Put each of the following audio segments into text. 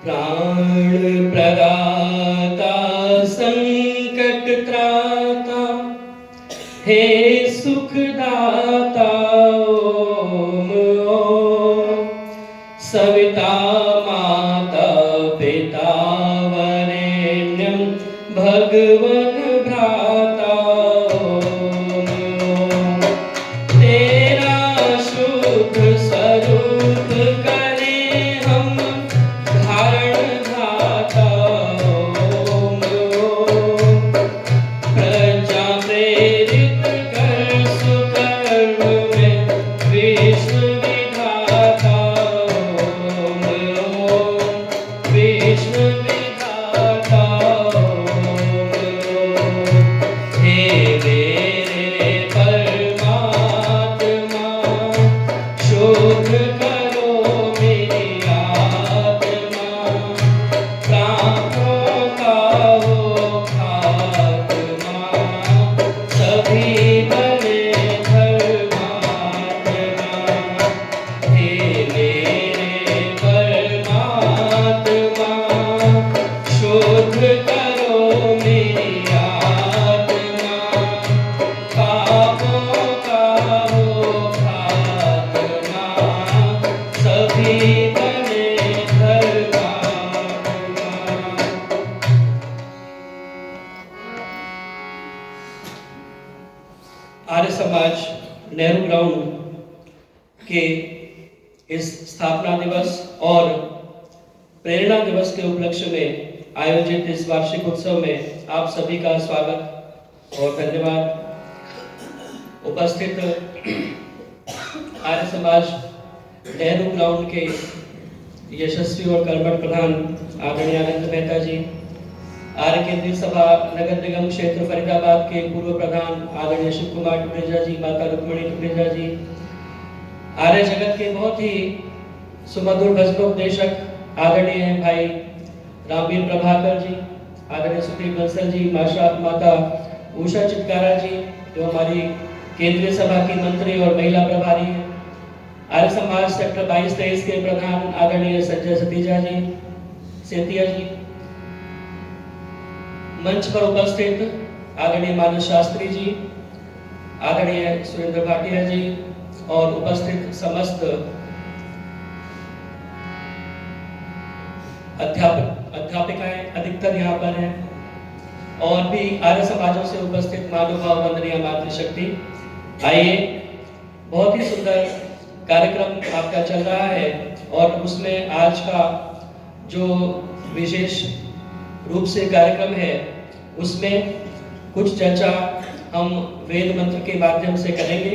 प्राण प्रदाता संकट त्राता हे सुखदाता ओम ओम। सविता माता पिता वरेण्यं भगवन भ्राता ओम ओम। तेरा शुद्ध स्वरूप करें हम धारण धाता ओम ओम। प्रजा प्रेरित कर सुकर्म में विश्व विधाता ओम ओम। विश्व विधाता ओम ओम। हे मेरे परमात्मा शोध करो मेरी आत्मा। प्राणों का हो खात्मा सभी बने धर्मात्मा। हे मेरे परमात्मा शोध करो मेरी आत्मा। पापों का हो खात्मा सभी बने धर्मात्मा। आर्य समाज नेहरू ग्राउंड के इस स्थापना दिवस और प्रेरणा दिवस के उपलक्ष्य में आयोजित इस वार्षिक उत्सव में आप सभी का स्वागत और धन्यवाद। उपस्थित आर्य समाज नेहरू ग्राउंड के यशस्वी और कर्मठ प्रधान आदरणीय अनंत मेहता जी, आर्य केंद्रीय सभा नगर निगम क्षेत्र फरीदाबाद के पूर्व प्रधान आदरणीय शिव कुमार टुटेजा जी, माता रुक्मणी टुटेजा जी, आर्य जगत के बहुत ही सुमधुर भजनोपदेशक आदरणीय भाई रामवीर प्रभाकर जी, आदरणीय सुधीर बंसल जी, माता उषा चितकारा जी जो हमारी केंद्रीय सभा की मंत्री और महिला प्रभारी है, आर्य समाज सेक्टर 22-23 के प्रधान आदरणीय संजय सतीजा जी, सेतिया जी, मंच पर उपस्थित आदरणीय मानस शास्त्री जी, आदरणीय सुरेंद्र भाटिया जी और उपस्थित समस्त अध्यापिकाएं अधिकतर यहाँ पर हैं और भी आर्य समाजों से उपस्थित महानुभाव वंदनीय मातृशक्ति। आइए, बहुत ही सुंदर कार्यक्रम आपका चल रहा है और उसमें आज का जो विशेष रूप से कार्यक्रम है उसमें कुछ चर्चा हम वेद मंत्र के माध्यम से करेंगे।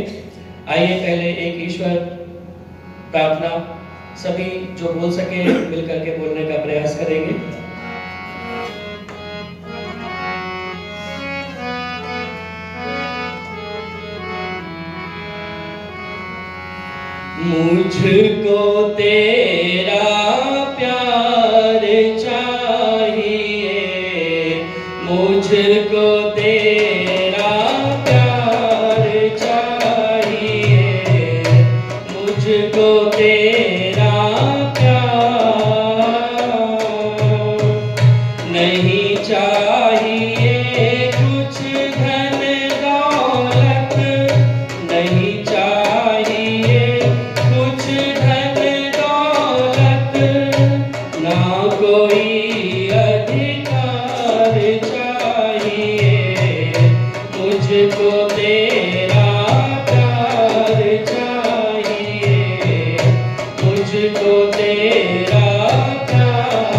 आइए पहले एक ईश्वर प्रार्थना सभी जो बोल सके मिलकर के बोलने का प्रयास करेंगे। मुझको तेरा प्यार चाहिए, मुझको तेरा प्यार चाहिए, मुझको तेरा प्यार नहीं चाहिए कुछ धन दौलत, नहीं चाहिए कुछ धन दौलत, ना कोई अधिकार चाहिए, मुझको तेरा प्यार चाहिए, मुझको तेरा प्यार।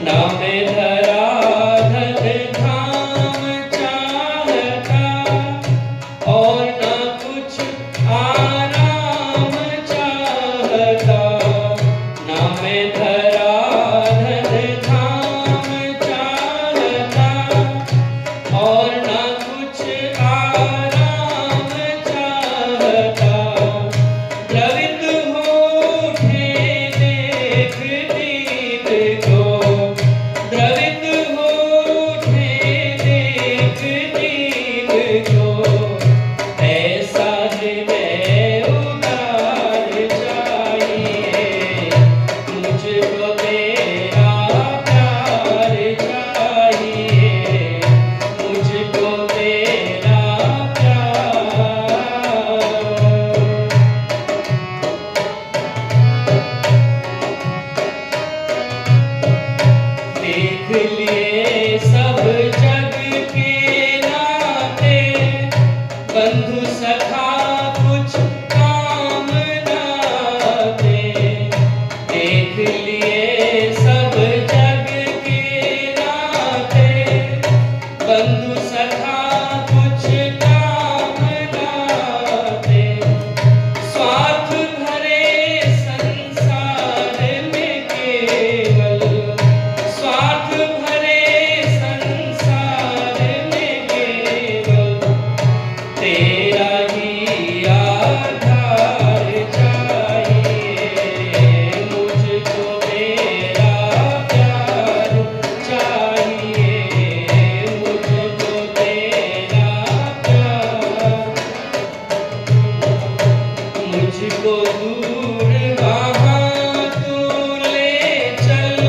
ना मैं धरा धन धाम चाहता और ना कुछ आराम चाहता, ना मैं धरा धन धाम चाहता और ना कुछ आराम चाहता। द्रवित होठे मुझको दूर वहाँ तू ले चल,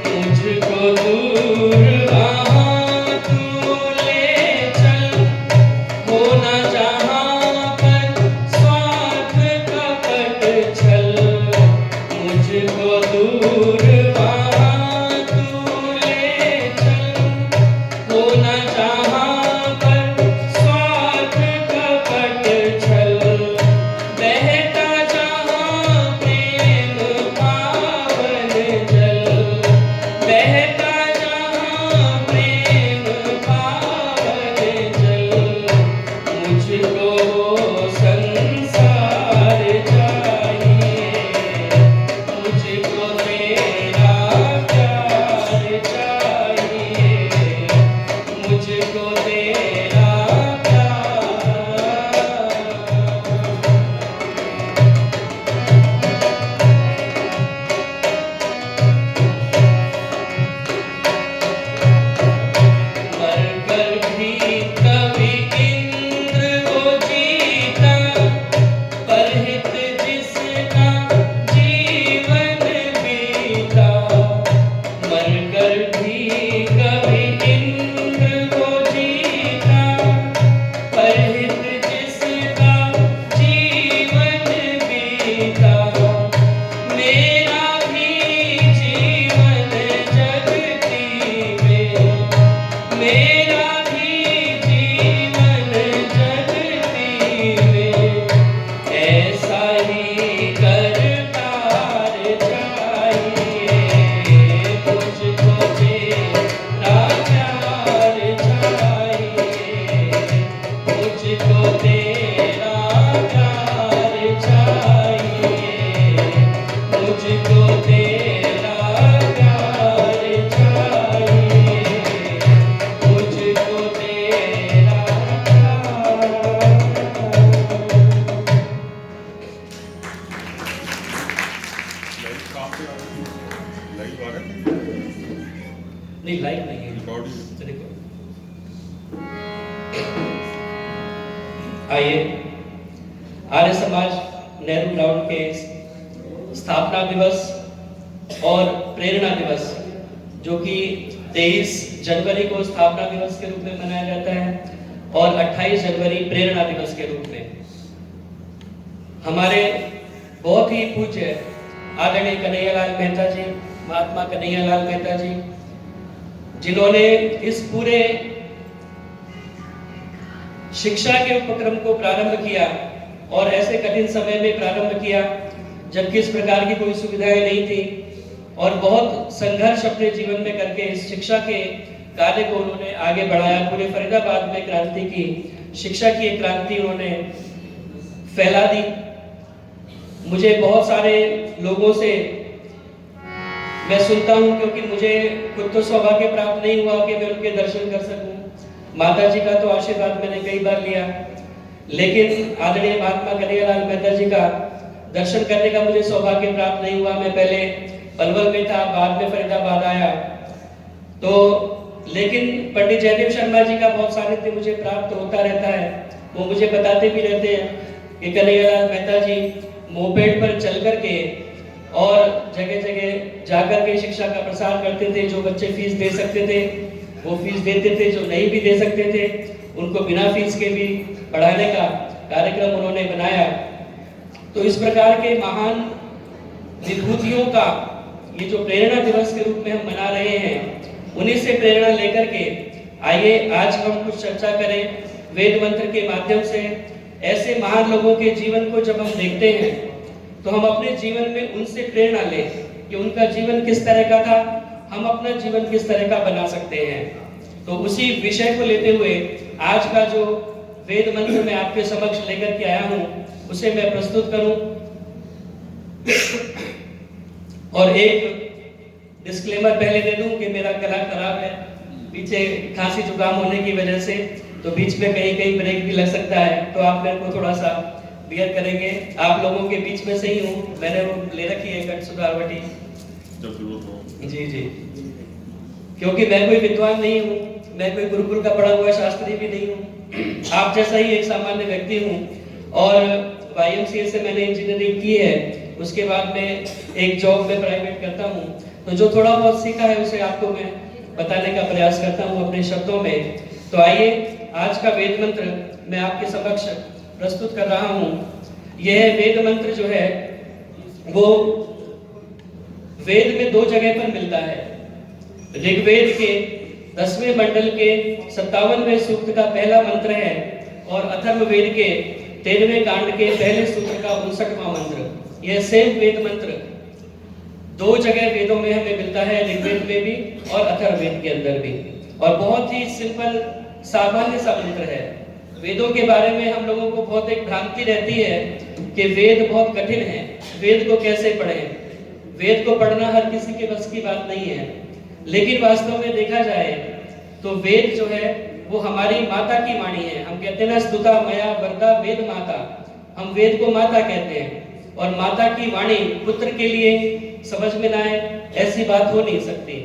मुझको दूर वहाँ तू ले चल, होना जहाँ पर स्वार्थ कपट छल, मुझको दूर वहाँ तू ले चल, होना जहाँ पर स्वार्थ कपट छल, बहता जहाँ प्रेम पावन जल, बहता जहाँ प्रेम पावन जल, मुझको संसार चाहिए, मुझको तेरा प्यार चाहिए, मुझको तेरा प्यार। मरकर भी कभी इंद्र को जीता, परहित जिसका जीवन बीता, मरकर भी कभी इंद्र को जीता, परहित जिसका जीवन बीता, मेरा भी जीवन जगती में, मेरा भी जीवन जगती में, ऐसा ही करतार चाहिए, मुझको तेरा प्यार चाहिए, मुझको तेरा प्यार चाहिए, मुझको तेरा प्यार चाहिए, मुझको तेरा प्यार। लाइव कहाँ पे आ रही है? लाइव आ रहा है? नहीं, लाइव नहीं है। रिकॉर्डिंग। तो देखो, आइए आर्य समाज नेहरू ग्राउंड के स्थापना दिवस और प्रेरणा दिवस, जो कि 23 जनवरी को स्थापना दिवस के रूप में मनाया जाता है और 28 जनवरी प्रेरणा दिवस के रूप में, हमारे बहुत ही पूज्य आदरणीय कन्हैयालाल मेहता जी, महात्मा कन्हैयालाल मेहता जी, जिन्होंने इस पूरे शिक्षा के उपक्रम को प्रारंभ किया और ऐसे कठिन समय में प्रारंभ किया जबकि इस प्रकार की कोई सुविधाएं नहीं थी, और बहुत संघर्ष अपने जीवन में करके इस शिक्षा के कार्य को उन्होंने आगे बढ़ाया। पूरे फरीदाबाद में क्रांति की, शिक्षा की एक क्रांति उन्होंने फैला दी। मुझे बहुत सारे लोगों से मैं सुनता हूं, क्योंकि मुझे खुद तो सौभाग्य प्राप्त नहीं हुआ कि मैं उनके दर्शन कर सकूं, माता जी का तो आशीर्वाद मैंने कई बार लिया, लेकिन आदरणीय महात्मा कन्हैयालाल मेहता जी का दर्शन करने का मुझे सौभाग्य प्राप्त नहीं हुआ। मैं पहले पलवल में था, बाद में फरीदाबाद आया, तो लेकिन पंडित जयदेव शर्मा जी का बहुत सानिध्य मुझे प्राप्त होता रहता है। वो मुझे बताते भी रहते हैं कि कन्हैयालाल मेहता जी मोपेड पर चल करके और जगह जगह जाकर के शिक्षा का प्रसार करते थे। जो बच्चे फीस दे सकते थे वो फीस देते थे, जो नहीं भी दे सकते थे उनको बिना फीस के भी पढ़ाने का कार्यक्रम उन्होंने बनाया। तो इस प्रकार के महान विभूतियों का ये जो प्रेरणा दिवस के रूप में हम मना रहे हैं, उन्हीं से प्रेरणा लेकर के आइए आज हम कुछ चर्चा करें वेद मंत्र के माध्यम से। ऐसे महान लोगों के जीवन को जब हम देखते हैं तो हम अपने जीवन में उनसे प्रेरणा लें कि उनका जीवन किस तरह का था, हम अपना जीवन किस तरह का बना सकते हैं। तो उसी विषय को लेते हुए आज का जो वेद मंत्र मैं आपके समक्ष लेकर के आया हूं उसे मैं प्रस्तुत करूं। और एक डिस्क्लेमर पहले दे दूं कि मेरा गला खराब है, पीछे खांसी जुकाम होने की वजह से, तो बीच में कहीं कहीं ब्रेक भी लग सकता है, तो आप मेरे को थोड़ा सा बियर करेंगे। आप लोगों के बीच में से ही हूँ, मैंने वो ले रखी है कट सुधारवटी जब जरूरत हो। जी जी, क्योंकि मैं कोई विद्वान नहीं हूँ, मैं कोई गुरुकुल का पढ़ा हुआ शास्त्री भी नहीं हूँ, आप जैसा ही एक सामान्य व्यक्ति हूँ। और YMCA से मैंने इंजीनियरिंग की है, उसके बाद में एक जॉब में प्राइवेट करता हूँ। तो जो थोड़ा बहुत सीखा है उसे आपको मैं बताने का प्रयास करता हूँ अपने शब्दों में। तो आइए आज का वेद मंत्र मैं आपके समक्ष प्रस्तुत कर रहा हूँ। यह वेद मंत्र जो है वो वेद में 2 जगह पर मिलता है। ऋग्वेद के 10वें मंडल के 57वें सूक्त का पहला मंत्र है और अथर्ववेद के 13वें कांड के पहले सूत्र का 59वां मंत्र। यह सेम वेद मंत्र 2 जगह वेदों में हमें मिलता है, ऋग्वेद में भी और अथर्ववेद के अंदर भी। और बहुत ही सिंपल सामान्य सा मंत्र है। वेदों के बारे में हम लोगों को बहुत एक भ्रांति रहती है कि वेद बहुत कठिन है, वेद को कैसे पढ़ें। वेद को पढ़ना हर किसी के बस की बात नहीं है, लेकिन वास्तव में देखा जाए तो वेद जो है वो हमारी माता की वाणी है। हम कहते हैं ना, स्तुता मया वरदा वेद माता, हम वेद को माता कहते हैं। और माता की वाणी पुत्र के लिए समझ में ना आए ऐसी बात हो नहीं सकती।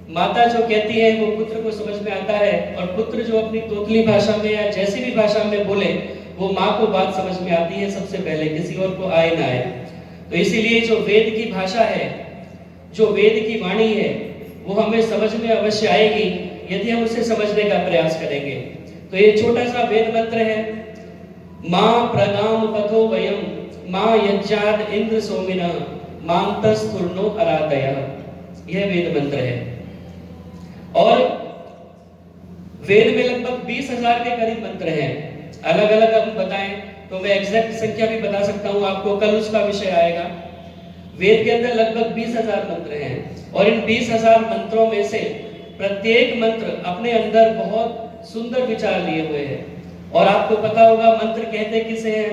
माता जो कहती है वो पुत्र को समझ में आता है, और पुत्र जो अपनी तोतली भाषा में या जैसी भी भाषा में बोले वो माँ को बात समझ में आती है सबसे पहले, किसी और को आए ना आए। तो इसीलिए जो वेद की भाषा है, जो वेद की वाणी है, वो हमें समझ में अवश्य आएगी यदि हम उसे समझने का प्रयास करेंगे। तो ये छोटा सा वेद मंत्र है, मां प्रगाम पथो वयम मां यज्जाद इंद्र सोमिना मांतस्थुर्नो अरादयः। यह वेद मंत्र है। और वेद में लगभग 20,000 के करीब मंत्र हैं। अलग अलग हम बताएं तो मैं एग्जैक्ट संख्या भी बता सकता हूं आपको, कल उसका विषय आएगा। वेद के अंदर लगभग 20,000 मंत्र हैं और इन 20,000 मंत्रों में से प्रत्येक मंत्र अपने अंदर बहुत सुंदर विचार लिए हुए हैं। और आपको पता होगा मंत्र कहते किसे हैं?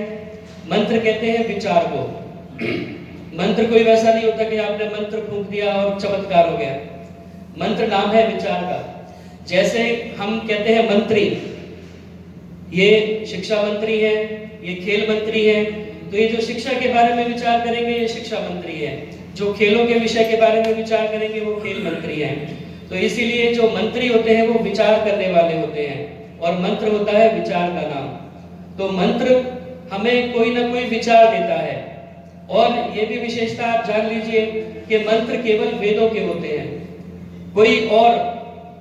मंत्र कहते हैं विचार को। मंत्र कोई वैसा नहीं होता कि आपने मंत्र फूंक दिया और चमत्कार हो गया। मंत्र नाम है विचार का। जैसे हम कहते हैं मंत्री, ये शिक्षा मंत्री है, ये खेल मंत्री है, तो ये जो शिक्षा के बारे में विचार करेंगे ये शिक्षा मंत्री है, जो खेलों के विषय के बारे में विचार करेंगे वो खेल मंत्री है। तो इसीलिए जो मंत्री होते हैं वो विचार करने वाले होते हैं, और मंत्र होता है विचार का नाम। तो मंत्र हमें कोई ना कोई विचार देता है। और ये भी विशेषता आप जान लीजिए कि मंत्र केवल वेदों के होते हैं। कोई और,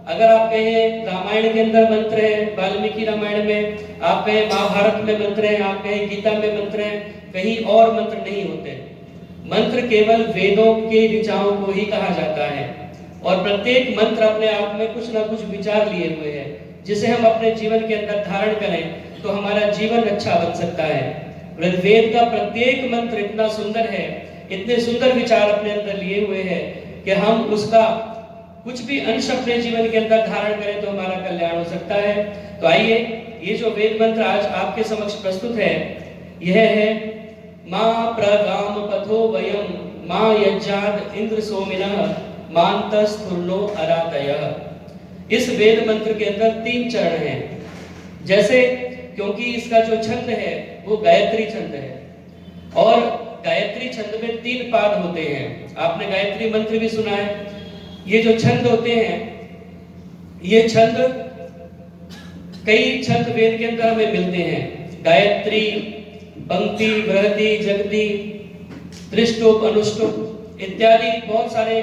अगर आप कहें रामायण के अंदर मंत्र है, वाल्मीकि रामायण में, आप कहें महाभारत में मंत्र है, आप कहें गीता में मंत्र है, कहीं और मंत्र नहीं होते। मंत्र केवल वेदों के ऋचाओं को ही कहा जाता है। और प्रत्येक मंत्र अपने आप में कुछ ना कुछ विचार लिए हुए है, जिसे हम अपने जीवन के अंदर धारण करें तो हमारा जीवन अच्छा बन सकता है। वेद का प्रत्येक मंत्र इतना सुंदर है, इतने सुंदर विचार अपने अंदर लिए हुए हैं कि हम उसका कुछ भी अंश अपने जीवन के अंदर धारण करें तो हमारा कल्याण हो सकता है। तो आइए, ये जो वेद मंत्र आज आपके समक्ष प्रस्तुत है, यह है मां प्रगाम पथो वयम मां यज्जाद इंद्र सोमिनः मांतस्थुर्नो अरातयः। इस वेद मंत्र के अंदर 3 चरण हैं। जैसे क्योंकि इसका जो छंद है वो गायत्री छंद है, और गायत्री छंद में 3 पाद होते हैं। आपने गायत्री मंत्र भी सुना है। ये जो छंद होते हैं, ये छंद कई छंद वेद के अंदर हमें मिलते हैं। गायत्री, पंक्ति, बृहति, जगति, त्रिष्टुप, अनुष्टुप इत्यादि बहुत सारे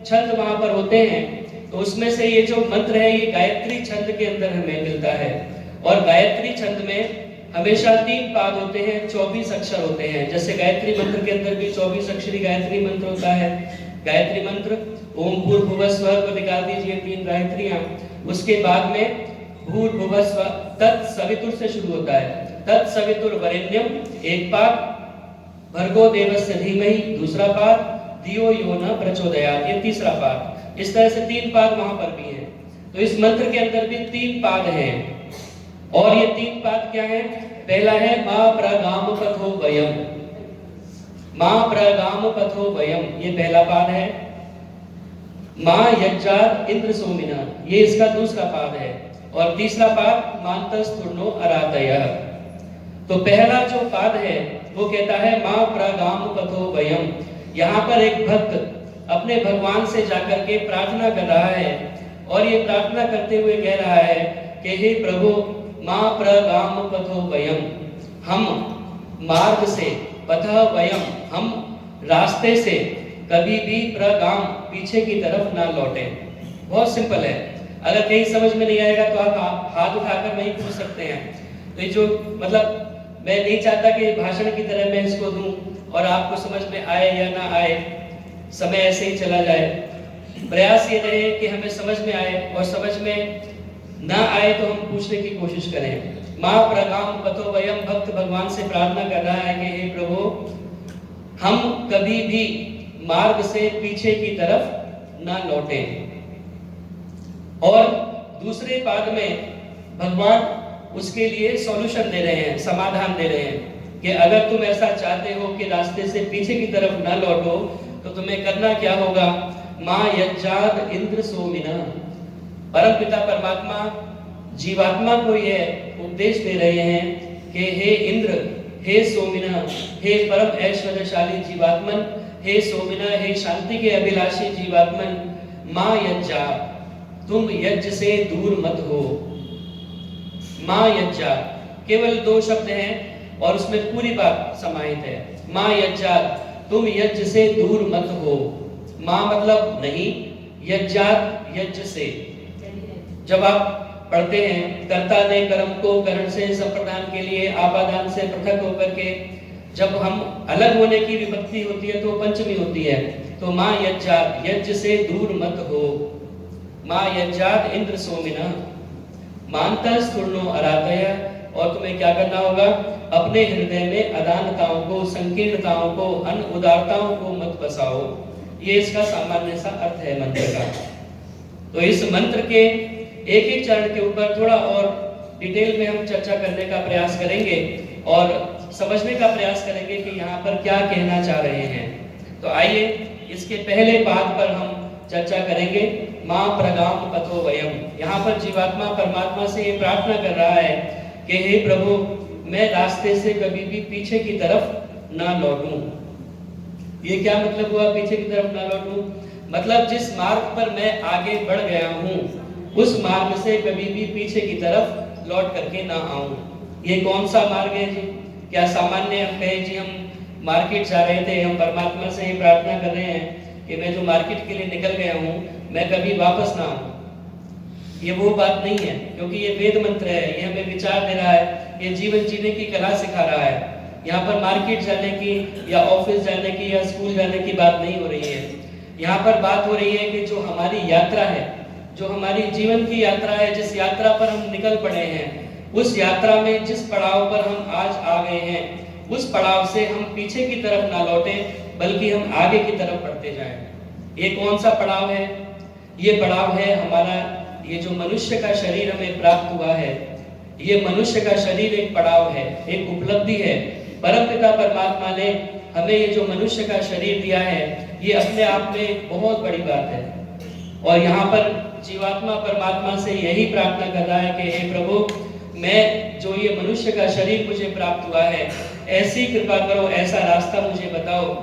छंद वहां पर होते हैं। तो उसमें से ये जो मंत्र है ये गायत्री छंद के अंदर हमें मिलता है। और गायत्री छंद में हमेशा 3 पाद होते हैं, 24 अक्षर होते हैं। जैसे गायत्री मंत्र के अंदर भी 24 अक्षरी गायत्री मंत्र होता है। गायत्री मंत्र ओम भूर्भुवस्वः को निकाल दीजिए 3 गायत्रियां। उसके बाद में भूर्भुवस्वः तत्सवितुर से शुरू होता है। तत्सवितुर्वरेण्यम एक पाद, भर्गो देवस्य धीमहि दूसरा पाद, धियो यो न प्रचोदयात् ये तीसरा पाद। इस तरह से 3 पाद वहां पर भी हैं। तो इस मंत्र के अंदर भी 3 पाद हैं। और ये 3 पाद क्या है? पहला है मां प्रगाम पथो वयम। मां प्रगाम पथो वयम, ये पहला पाद है। मां यज्जाद इंद्र सोमिना, ये इसका दूसरा पाद है। और तीसरा पाद मांतस्थुर्नो अरातयः। तो पहला जो पाद है वो कहता है मां प्रगाम पथो वयम। यहाँ पर एक भक्त अपने भगवान से जाकर के प्रार्थना कर रहा है और ये प्रार्थना करते हुए कह रहा है कि हे प्रभु मां प्रगाम पथो वयम, हम मार्ग से, पथ वयम हम रास्ते से कभी भी प्रगाम पीछे की तरफ ना लौटे। बहुत सिंपल है, अगर कहीं समझ में नहीं आएगा तो आप हाथ उठाकर नहीं पूछ सकते हैं। तो ये जो मतलब मैं नहीं चाहता कि भाषण की तरह मैं इसको दूं और आपको समझ में आए या ना आए, समय ऐसे ही चला जाए। प्रयास ये रहे कि हमें समझ में आए, और समझ में ना आए तो हम पूछने की कोशिश करें। मां प्रगाम पतो वयम, भक्त भगवान से प्रार्थना कर रहा है कि हे प्रभु हम कभी भी मार्ग से पीछे की तरफ ना लौटे। और दूसरे पाद में भगवान उसके लिए सॉल्यूशन दे रहे हैं, समाधान दे रहे हैं कि अगर तुम ऐसा चाहते हो कि रास्ते से पीछे की तरफ ना लौटो तो तुम्हें करना क्या होगा। मां यज्जाद इंद्र सोमिना, परम पिता परमात्मा जीवात्मा को यह उपदेश दे रहे हैं कि हे इंद्र, हे सोमिना, हे परम ऐश्वर्यशाली जीवात्मन, हे सोमिना, हे शांति के अभिलाषी जीवात्मन, मां यज्जा, तुम यज्ञ से दूर मत हो। मां यज्जा केवल 2 शब्द हैं और उसमें पूरी बात समाहित है। मां यज्जा, तुम यज्ञ से दूर मत हो। मां मतलब नहीं, यज्जात यज्ञ से। जब आप पढ़ते हैं कर्ता ने कर्म को करण से संप्रदान के लिए आपादान से पृथक होकर के, जब हम अलग होने की विभक्ति होती है तो पंचमी होती है। तो मां यज्जात, यज्ञ से दूर मत हो। मां यज्जात इंद्र सोमिना, मानता स्थूर्णो अराधया, और तुम्हें क्या करना होगा, अपने हृदय में अदानताओं को, संकीर्णताओं को, उदारताओं को मत बसाओ। ये इसका सामान्य सा अर्थ है मंत्र का। तो इस मंत्र के एक एक चरण के ऊपर थोड़ा और डिटेल में हम चर्चा करने का प्रयास करेंगे और समझने का प्रयास करेंगे कि यहाँ पर क्या कहना चाह रहे हैं। तो आइए इसके पहले पाद पर हम चर्चा करेंगे। मां प्रगाम पथो वयम, यहाँ पर जीवात्मा परमात्मा से ये प्रार्थना कर रहा है कि हे प्रभु मैं रास्ते से कभी भी पीछे की तरफ ना लौटूं। ये क्या मतलब हुआ, पीछे की तरफ ना लौटूं? मतलब जिस मार्ग पर मैं आगे बढ़ गया हूँ उस मार्ग से कभी भी पीछे की तरफ लौट करके ना आऊं। ये कौन सा मार्ग है जी? क्या सामान्य हम कहें जी हम मार्केट जा रहे थे, हम परमात्मा से ही प्रार्थना कर रहे हैं कि मैं जो मार्केट के लिए निकल गया हूँ मैं कभी वापस ना आऊं। ये वो बात नहीं है, क्योंकि ये वेद मंत्र है, ये हमें विचार दे रहा है, ये जीवन जीने की कला सिखा रहा है। यहाँ पर मार्केट जाने की या ऑफिस जाने की या स्कूल जाने की बात नहीं हो रही है। यहाँ पर बात हो रही है कि जो हमारी यात्रा है, जो हमारी जीवन की यात्रा है, जिस यात्रा पर हम निकल पड़े हैं, उस यात्रा में जिस पड़ाव पर हम आज आ गए हैं, उस पड़ाव से हम पीछे की तरफ ना लौटें बल्कि हम आगे की तरफ बढ़ते जाएं। ये कौन सा पड़ाव है? ये पड़ाव है हमारा, ये जो मनुष्य का शरीर हमें प्राप्त हुआ है, ये मनुष्य का शरीर एक पड़ाव है, एक उपलब्धि है। परमपिता परमात्मा ने हमें ये जो मनुष्य का शरीर दिया है, ये अपने आप में बहुत बड़ी बात है। और यहाँ पर जीवात्मा परमात्मा से यही प्रार्थना कर रहा है कि हे प्रभु मैं जो ये मनुष्य का शरीर मुझे प्राप्त हुआ है, ऐसी कृपा करो, ऐसा रास्ता मुझे बताओ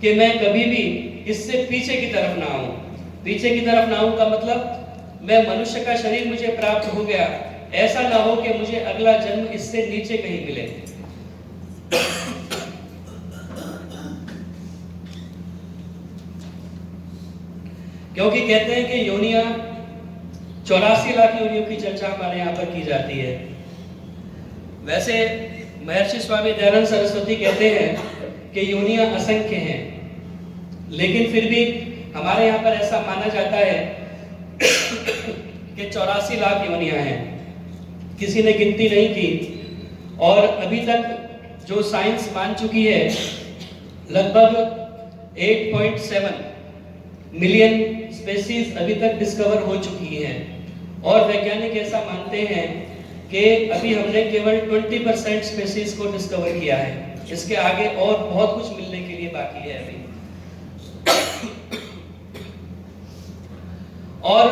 कि मैं कभी भी इससे पीछे की तरफ ना आऊं। पीछे की तरफ ना आऊं का मतलब मैं मनुष्य का शरीर मुझे प्राप्त हो गया, ऐसा ना हो कि मुझे अगला जन्म इससे नीचे कहीं मिले। क्योंकि कहते हैं कि योनियां 84 लाख योनियों की चर्चा हमारे यहाँ पर की जाती है। वैसे महर्षि स्वामी दयानंद सरस्वती कहते हैं कि योनियां असंख्य हैं, लेकिन फिर भी हमारे यहाँ पर ऐसा माना जाता है कि 84 लाख योनियां हैं। किसी ने गिनती नहीं की और अभी तक जो साइंस मान चुकी है लगभग 8.7 मिलियन स्पेसीज अभी तक डिस्कवर हो चुकी हैं। और वैज्ञानिक ऐसा मानते हैं कि अभी हमने केवल 20% स्पेसीज को डिस्कवर किया है, इसके आगे और बहुत कुछ मिलने के लिए बाकी है अभी। और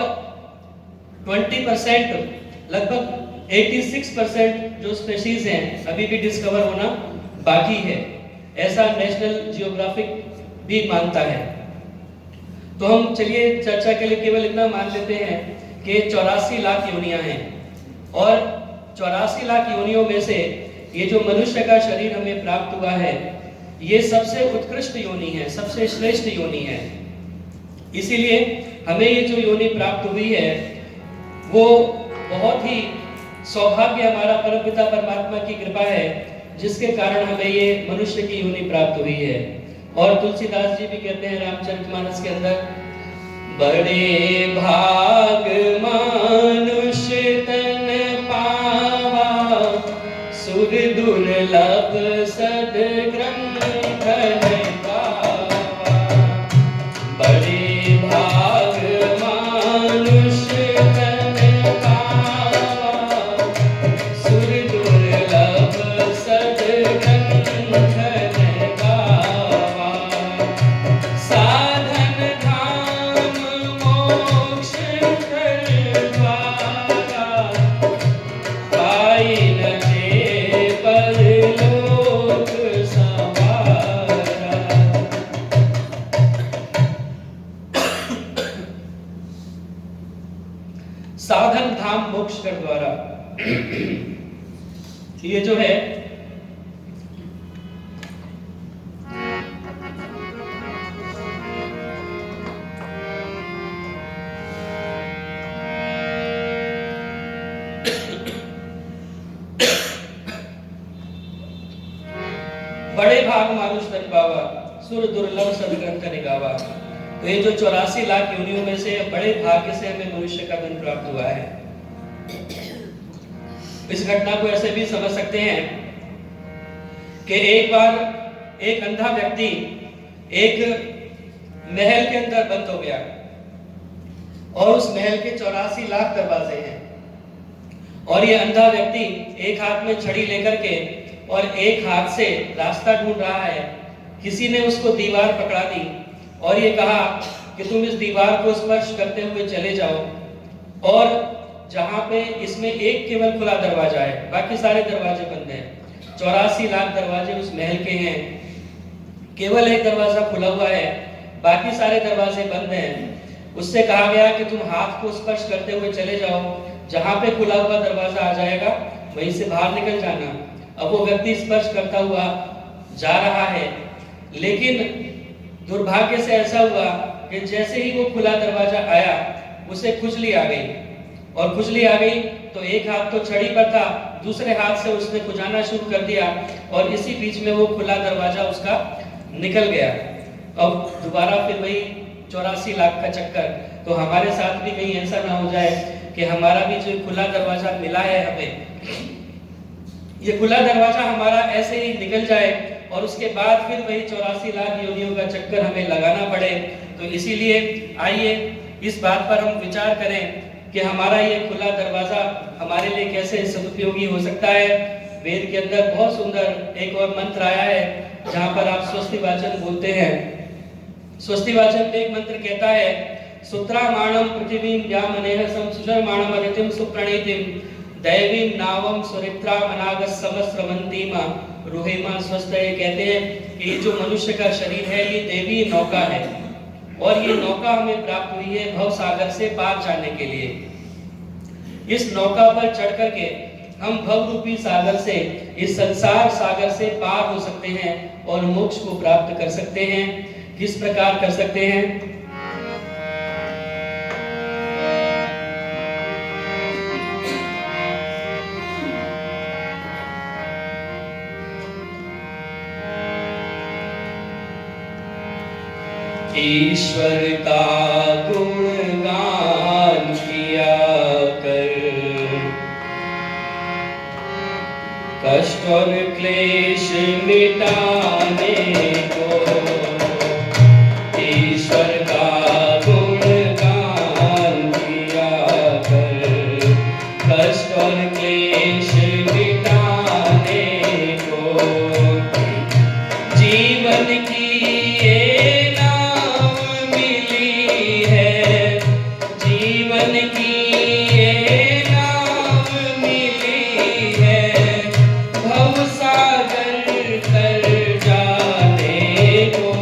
20% लगभग 86% जो स्पेसीज हैं अभी भी डिस्कवर होना बाकी है, ऐसा नेशनल जियोग्राफिक भी मानता है। तो हम चलिए चर्चा के लिए केवल इतना मान लेते हैं कि 84 लाख योनियां हैं, और 84 लाख योनियों में से ये जो मनुष्य का शरीर हमें प्राप्त हुआ है, ये सबसे उत्कृष्ट योनि है, सबसे श्रेष्ठ योनि है। इसीलिए हमें ये जो योनि प्राप्त हुई है वो बहुत ही सौभाग्य हमारा परमपिता परमात्मा की कृपा है, जिसके कारण हमें ये मनुष्य की योनि प्राप्त हुई है। और तुलसीदास जी भी कहते हैं रामचरितमानस के अंदर, बड़े भाग मनुष्य तन पावा, सुर दुर्लभ सद्ग्रंथ गावा। बड़े भाग मनुष्य तन पावा, सुर दुर्लभ सद्ग्रंथ गावा। साधन धाम मोक्ष फल द्वारा, पाई न जे परलोक संवारा। साधन धाम मोक्ष कर द्वारा, ये जो है बड़े भाग मानुष तन पावा, सुर दुर्लभ सद्ग्रंथ निगावा। तो ये जो 84 लाख योनियों में से बड़े भाग्य से हमें मनुष्य का जन्म प्राप्त हुआ है। इस घटना को ऐसे भी समझ सकते हैं कि एक बार एक अंधा व्यक्ति एक महल के अंदर बंद हो गया, और उस महल के 84 लाख दरवाजे हैं, और ये अंधा व्यक्ति एक हाथ में छड़ी लेकर के और एक हाथ से रास्ता ढूंढ रहा है। किसी ने उसको दीवार पकड़ा दी और ये कहा कि तुम इस दीवार को स्पर्श करते हुए चले जाओ, और जहां पे इसमें एक केवल खुला दरवाजा है, बाकी सारे दरवाजे बंद हैं। 84 लाख दरवाजे उस महल के हैं, केवल एक दरवाजा खुला हुआ है, बाकी सारे दरवाजे बंद हैं। उससे कहा गया कि तुम हाथ को स्पर्श करते हुए चले जाओ, जहां पे खुला हुआ दरवाजा आ जाएगा वहीं से बाहर निकल जाना। अब वो व्यक्ति स्पर्श करता हुआ जा रहा है, लेकिन दुर्भाग्य से ऐसा हुआ कि जैसे ही वो खुला दरवाजा आया उसे खुजली आ गई, और खुजली आ गई तो एक हाथ तो छड़ी पर था, दूसरे हाथ से उसने खुजाना शुरू कर दिया, और इसी बीच में वो खुला दरवाजा उसका निकल गया। अब दोबारा फिर वही 84 लाख का चक्कर। तो हमारे साथ भी कहीं ऐसा ना हो जाए कि हमारा भी जो खुला दरवाजा मिला है हमें, ये खुला दरवाजा हमारा ऐसे ही निकल जाए और उसके बाद फिर वही 84 लाख योनियों का चक्कर हमें लगाना पड़े। तो इसीलिए आइए इस बात पर हम विचार करें कि हमारा ये खुला दरवाजा हमारे लिए कैसे सदुपयोगी हो सकता है। वेद के अंदर बहुत सुंदर एक और मंत्र आया है जहां पर आप स्वस्ति वाचन बोलते हैं। स्वस्ति वाचन में एक मंत्र कहता है, सुत्रामाणम पृथिवीं व्यामनेह सुशर्माणम अदितिम सुप्रणीतिम दैवीं नावम सुरित्रा अनागत समस्रवंतीमा रुहेमा स्वस्थ। ये कहते हैं कि ये जो मनुष्य का शरीर है ये देवी नौका है, और ये नौका हमें प्राप्त हुई है भव सागर से पार जाने के लिए। इस नौका पर चढ़ करके हम भव रूपी सागर से, इस संसार सागर से पार हो सकते हैं और मोक्ष को प्राप्त कर सकते हैं। किस प्रकार कर सकते हैं? ईश्वर का गुणगान किया कर, कष्ट और क्लेश मिटाने को। ईश्वर का गुणगान किया कर, कष्ट और क्लेश मिटाने को। जीवन की को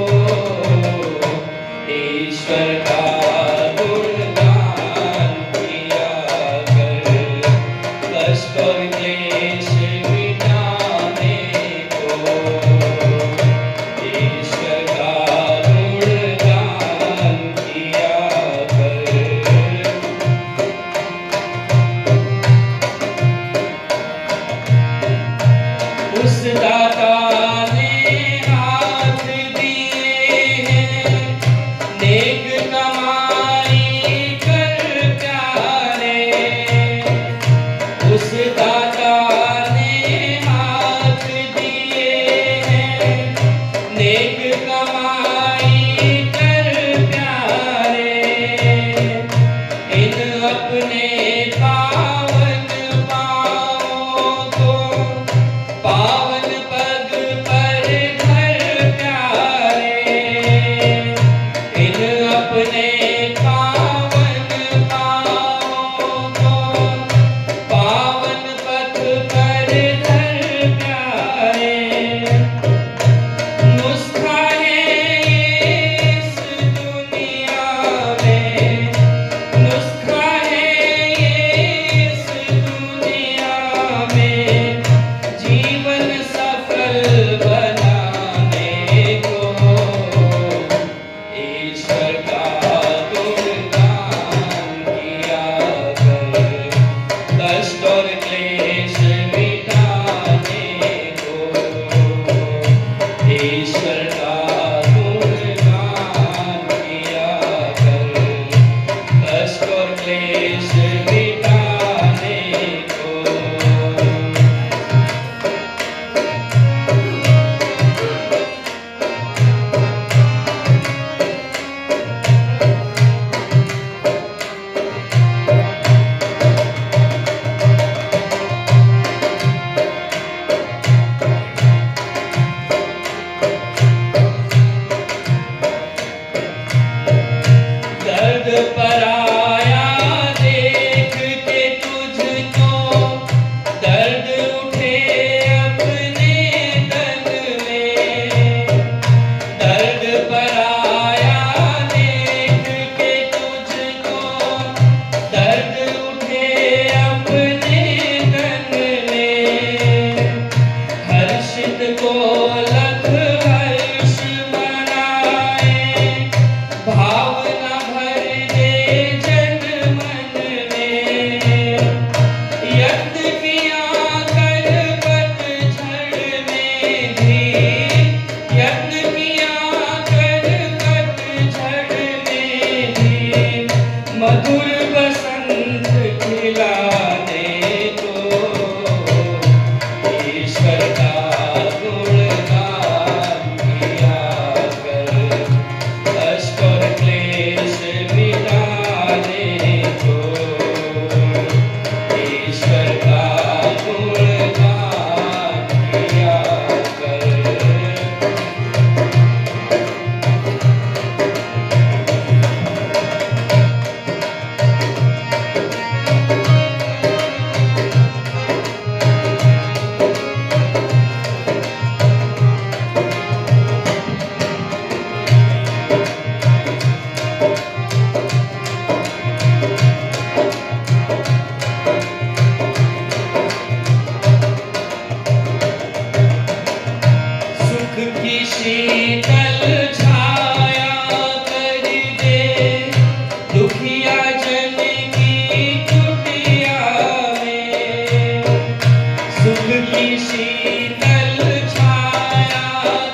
शीतल छाया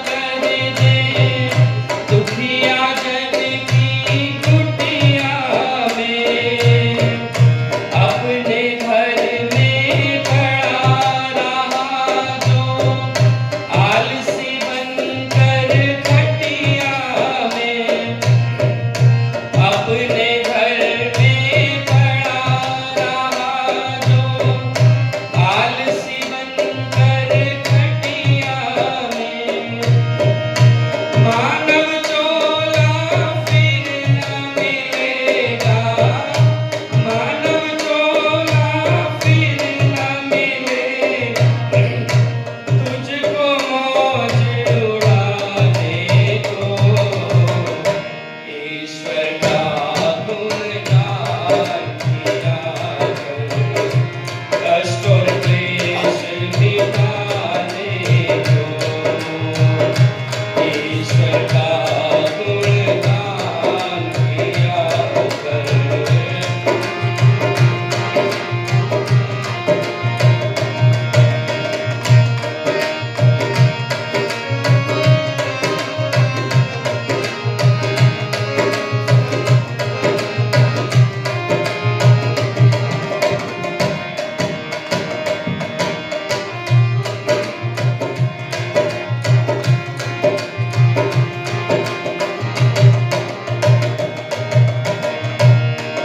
कर दे, दुखिया जन की कुटिया में, अपने घर में पड़ा रहा जो आलसी बनकर खटिया में, अपने घर में पड़ा रहा जो आलसी बनकर खटिया में, मानव चोला फिर न मिलेगा, मानव चोला फिर न मिलेगा, तुझको मौज उड़ाने को, ईश्वर का गुणगान किया कर, कष्ट और क्लेश मिटाने को, ईश्वर का गुणगान किया कर।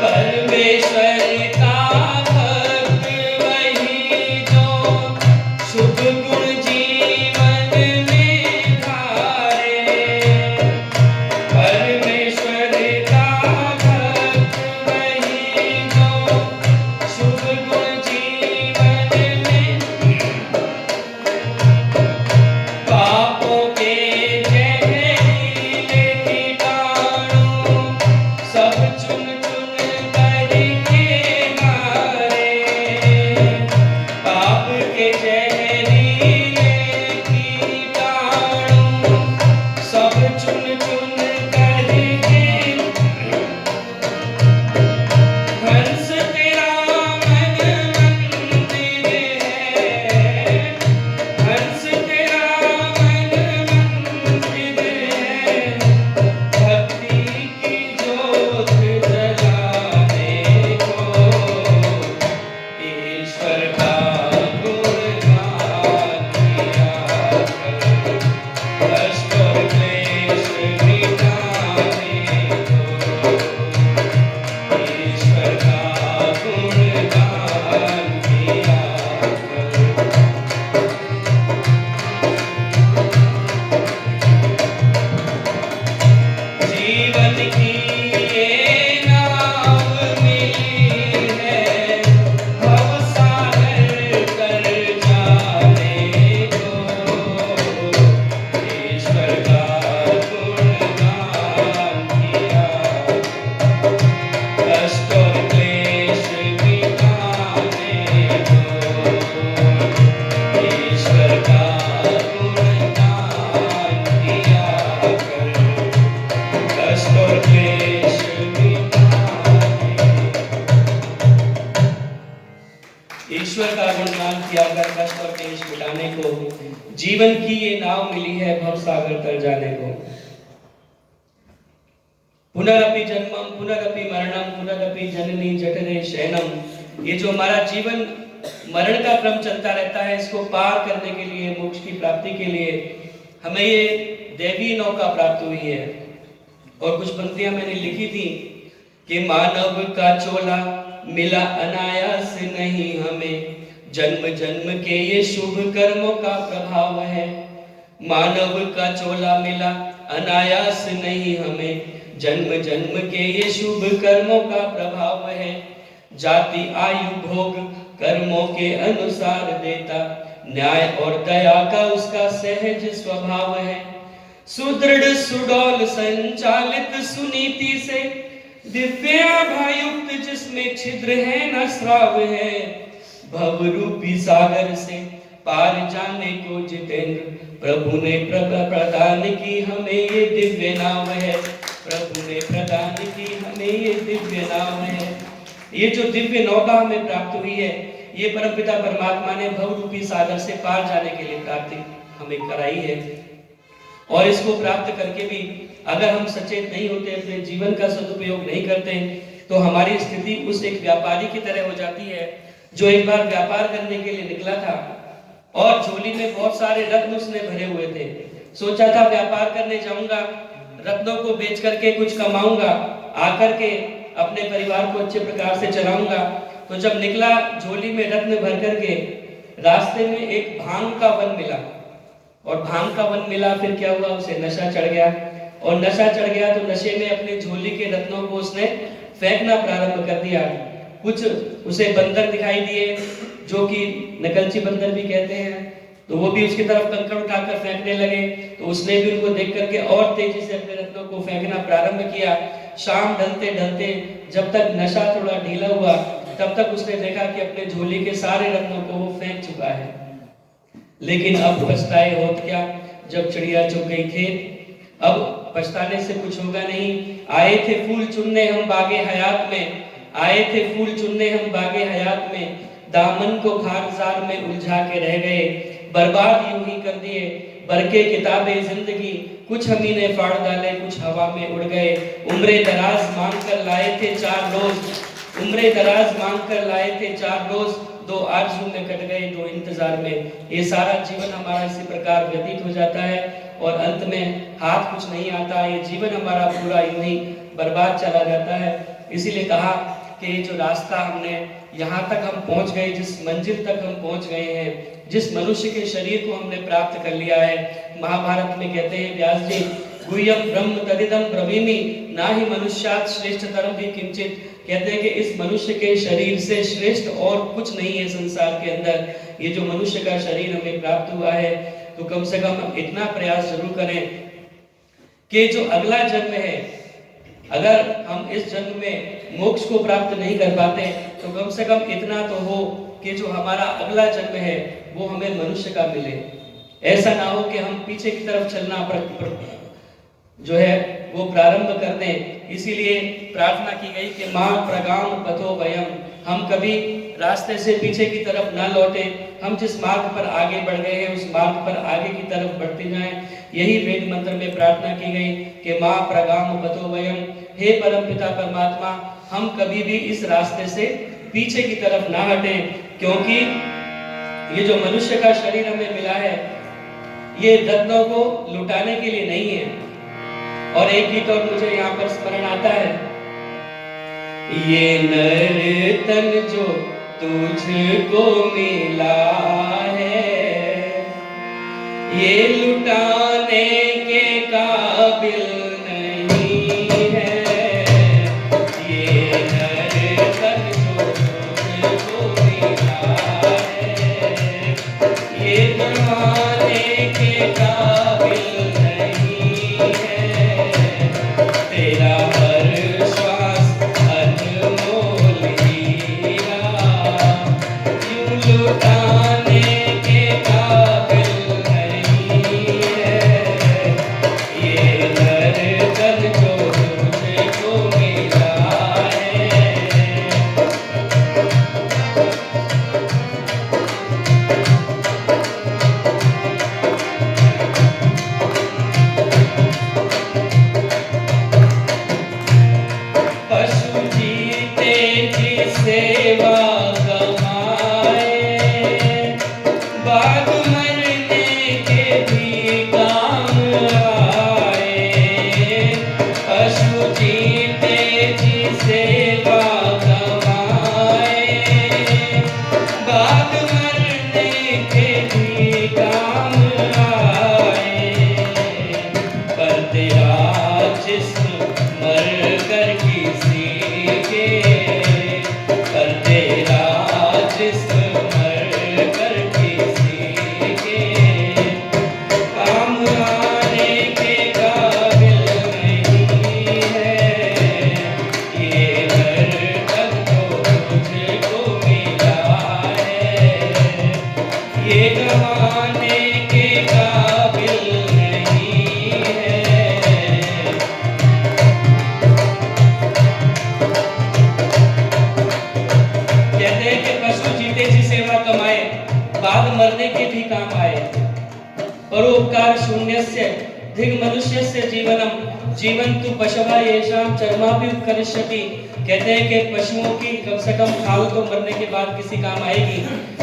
परमेश्वर का भक्त वही जो शुभ गुण जीवन में धारे, परमेश्वर का भक्त वही जो शुभ गुण जीवन में, पापों के जहरीले कीटाणु सब चुन चुन करके मारे, पाप के जहरीले कीटाणु सब चुन चुन करके, हंस तेरा मन मंदिर है, हंस तेरा मन मंदिर है, भक्ति की ज्योत जलाने को, ईश्वर का गुणगान किया कर, कष्ट और क्लेश मिटाने को, ईश्वर का गुणगान किया कर। जीवन की ये नाव मिली है, भवसागर तर जाने को, ईश्वर का गुणगान किया, कष्ट और क्लेश मिटाने को, ईश्वर का गुणगान किया कर, कष्ट और क्लेश मिटाने। ईश्वर का गुणगान किया कर, कष्ट और क्लेश मिटाने को, जीवन की ये नाव मिली है भवसागर तर जाने को। पुनरपि जन्मम पुनरपि मरणम पुनरपि जननी जठरे शयनम, ये जो हमारा जीवन मरण का क्रम चलता रहता है, इसको पार करने के लिए, मोक्ष की प्राप्ति के लिए हमें ये दैवी नौका प्राप्त हुई है। और कुछ पंक्तियां मैंने लिखी थी कि मानव का चोला मिला अनायास नहीं हमें, जन्म जन्म के ये शुभ कर्मों का प्रभाव है। मानव का चोला मिला अनायास नहीं हमें, जन्म जन्म के ये शुभ कर्मों का प्रभाव है। जाति आयु भोग कर्मों के अनुसार देता, न्याय और दया का उसका सहज स्वभाव है। सुदृढ़ सुडौल संचालित सुनीति से, दिव्याभायुक्त जिसमें छिद्र है न श्राव है। भव रूपी सागर से पार जाने को जितेंद्र, प्रभु ने प्रदान की हमें ये दिव्य नाम है। प्रभु ने प्रदान की हमें ये दिव्य नाम है। ये जो दिव्य नौका हमें प्राप्त हुई है, ये परमपिता परमात्मा ने भव रूपी सागर से पार जाने के लिए प्राप्ति हमें कराई है। और इसको प्राप्त करके भी अगर हम सचेत नहीं होते, अपने जीवन का सदुपयोग नहीं करते, तो हमारी स्थिति उस एक व्यापारी की तरह हो जाती है जो एक बार व्यापार करने के लिए निकला था और झोली में बहुत सारे रत्न उसने भरे हुए थे। सोचा था व्यापार करने जाऊंगा, रत्नों को बेच करके कुछ कमाऊंगा, आकर के अपने परिवार को अच्छे प्रकार से चलाऊंगा। तो जब निकला झोली में रत्न भर करके, रास्ते में एक भांग का वन मिला, और भांग का वन मिला, फिर क्या हुआ, उसे नशा चढ़ गया। और नशा चढ़ गया तो नशे में अपने झोली के रत्नों को उसने फेंकना प्रारंभ कर दिया। कुछ उसे बंदर दिखाई दिए जो कि नकलची बंदर भी कहते हैं, तो वो भी उसकी तरफ कंकड़ उठाकर फेंकने लगे। तो उसने भी उनको देख करके और तेजी से अपने रत्नों को फेंकना प्रारंभ किया। शाम ढलते ढलते जब तक नशा थोड़ा ढीला हुआ, तब तक उसने देखा कि अपने झोली के सारे रत्नों को वो फेंक चुका है। लेकिन अब पछताए होत क्या, जब चिड़िया चुग गई खेत। अब पछताने से कुछ होगा नहीं। आए थे फूल चुनने हम बागे हयात में, आए थे फूल चुनने हम बागे हयात में, दामन को खारजार में उलझा के रह गए, बर्बाद यूं ही कर दिए बरके किताबे जिंदगी, कुछ हमी ने फाड़ डाले कुछ हवा में उड़ गए। उम्रे दराज मांग कर लाए थे 4 रोज, उम्रे दराज मांग कर लाए थे 4 रोज, 2 आरज़ू में कट गए 2 इंतजार में। ये सारा जीवन हमारा इसी प्रकार व्यतीत हो जाता है और अंत में हाथ कुछ नहीं आता। ये जीवन हमारा पूरा यूं ही बर्बाद चला जाता है। इसीलिए कहा कि जो रास्ता हमने यहाँ तक हम पहुँच गए, जिस मंजिल तक हम पहुँच गए हैं, जिस मनुष्य के शरीर को हमने प्राप्त कर लिया है, महाभारत में कहते हैं व्यास जी, गुह्यम ब्रह्म तदिदम ब्रवीमि नाहि मनुष्यात् श्रेष्ठतरं भी किंचित। कहते हैं कि इस मनुष्य के शरीर से श्रेष्ठ और कुछ नहीं है संसार के अंदर। ये जो मनुष्य का शरीर हमें प्राप्त हुआ है, तो कम से कम हम इतना प्रयास जरूर करें कि जो अगला जन्म है, अगर हम इस जन्म में मोक्ष को प्राप्त नहीं कर पाते, तो कम से कम इतना तो हो कि जो हमारा अगला जन्म है वो हमें मनुष्य का मिले। ऐसा ना हो कि हम पीछे की तरफ चलना जो है वो प्रारंभ कर दें। इसीलिए प्रार्थना की गई कि मां प्रगाम पथो वयम, हम कभी रास्ते से पीछे की तरफ ना लौटे, हम जिस मार्ग पर आगे बढ़ गए हैं उस मार्ग पर आगे की तरफ बढ़ते जाएं। यही वेद मंत्र में प्रार्थना की गई कि मां प्रगाम पथो वयम, हे परमपिता परमात्मा, हम कभी भी इस रास्ते से पीछे की तरफ ना हटें, क्योंकि ये जो मनुष्य का शरीर हमें मिला है ये रत्नों को लुटाने के लिए नहीं है। और एक गीत और मुझे यहाँ पर स्मरण आता है, ये नर्तन जो तुझको मिला है ये लुटाने के काबिल नहीं है, ये नर्तन जो तुझको मिला है ये गंवाने के काबिल नहीं है, तेरा हर श्वास अनमोल हीरा यूं लुटाने के काबिल नहीं है, ये नर्तन जो तुझको मिला है। पशु जीते जी सेवा कमाए, बाघ मरने के भी काम आए, पशु जीते जी सेवा कमाए, बाघ मरने के भी काम आए, पर तेरा जिस्म मर कर किसी के, पर तेरा जिस्म मर कर किसी के काम आने के काबिल नहीं है, ये नर्तन जो तुझको मिला है ये गंवाने के काबिल नहीं है। कहते हैं कि पशु जीते जी बाद मरने के भी काम आए। परोपकार शून्यस्य धिग मनुष्यस्य जीवनम जीवंतु पशवा येषाम चर्मापि उपकरिष्यति। कहते हैं कि पशुओं की कम से कम खाल तो मरने के बाद किसी काम आएगी,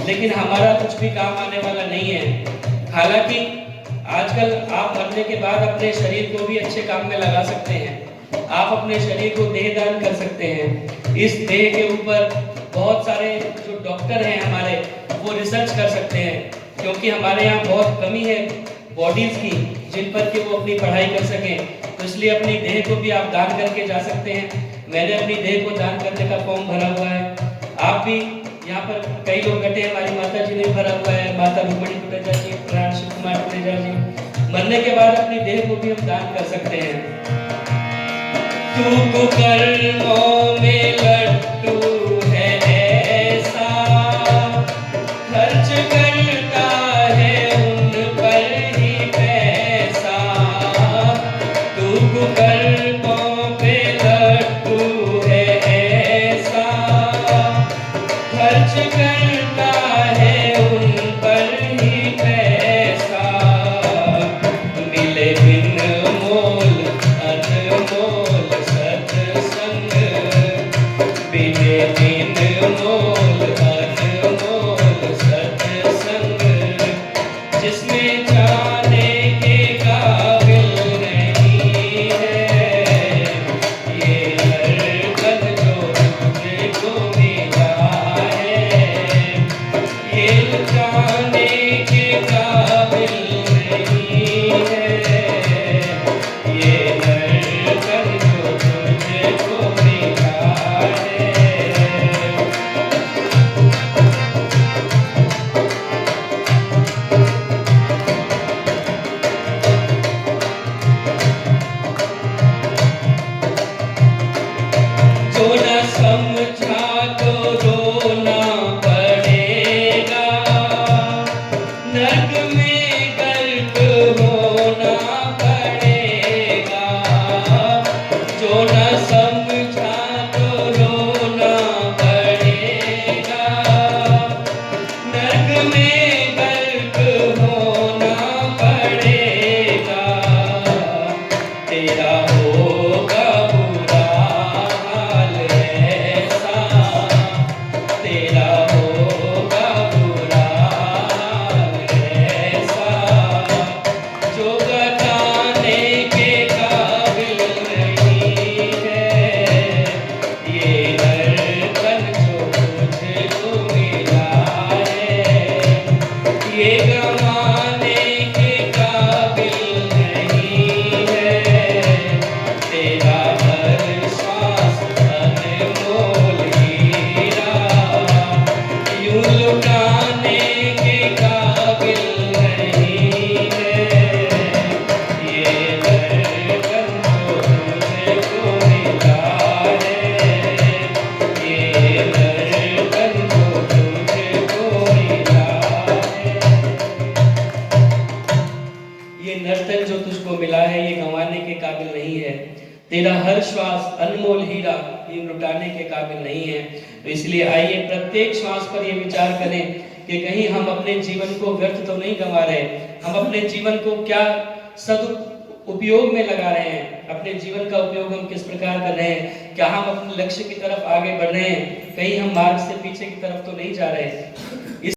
लेकिन हमारा कुछ भी काम आने वाला नहीं है। हालांकि आजकल आप मरने के बाद अपने शरीर को भी अच्छे काम में लगा सकते हैं। आप अपने शरीर को देह दान कर सकते हैं। इस देह के ऊपर बहुत सारे जो डॉक्टर हैं हमारे, वो रिसर्च कर सकते हैं, क्योंकि हमारे यहाँ बहुत कमी है बॉडीज की जिन पर कि वो अपनी पढ़ाई कर सकें। तो इसलिए अपनी देह को भी आप दान करके जा सकते हैं। मैंने अपनी देह को दान करने का फॉर्म भरा हुआ है। आप भी यहाँ पर कई लोग बैठे हैं, हमारी माता जी ने भरा हुआ है, माता रुक्मणी टुटेजा जी, प्राण शिव कुमार टुटेजा जी। मरने के बाद अपनी देह को भी हम दान कर सकते हैं। तू कर्मों में लट्टू है ऐसा, खर्च करता है उन पर ही पैसा। तू कर्मों पे लट्टू है ऐसा, खर्च करता है उन पर ही पैसा। मिले बिन मोल अनमोल सत्संग, मिले बिन मोल अनमोल सत्संग। जिसमें जाने के काबिल नहीं है, ये धड़कन जो तुझको मिला है। ये जाने के काबिल नहीं है, ये धड़कन जो तुझको मिला है। जो न समझा तो रोना पड़ेगा, नर्क में गर्क होना पड़ेगा। जो न समझा तो रोना पड़ेगा, नर्क में गर्क होना पड़ेगा। तेरा होगा बुरा हाल ऐसा, तेरा होगा बुरा हाल ऐसा, जो बताने के काबिल नहीं है। ये धड़कन जो तुझको मिला है, ये गंवाने के काबिल नहीं है। तेरा हर श्वास अनमोल हीरा, यूं लुटाने के काबिल नहीं है। ये धड़कन जो तुझको मिला है, ये धड़कन जो तुझको मिला है। ये नर्तन जो तुझको मिला है, ये गंवाने के काबिल नहीं है। तेरा हर श्वास अनमोल हीरा, ये लुटाने के काबिल नहीं है। तो इसलिए आइए प्रत्येक श्वास पर ये विचार करें कि कहीं हम अपने जीवन को व्यर्थ तो नहीं गंवा रहे। हम अपने जीवन को क्या उपयोग में लगा रहे हैं, अपने जीवन का उपयोग हम किस प्रकार कर रहे हैं। क्या हम अपने लक्ष्य की तरफ आगे बढ़ रहे हैं, कहीं हम मार्ग से पीछे की तरफ तो नहीं जा रहे।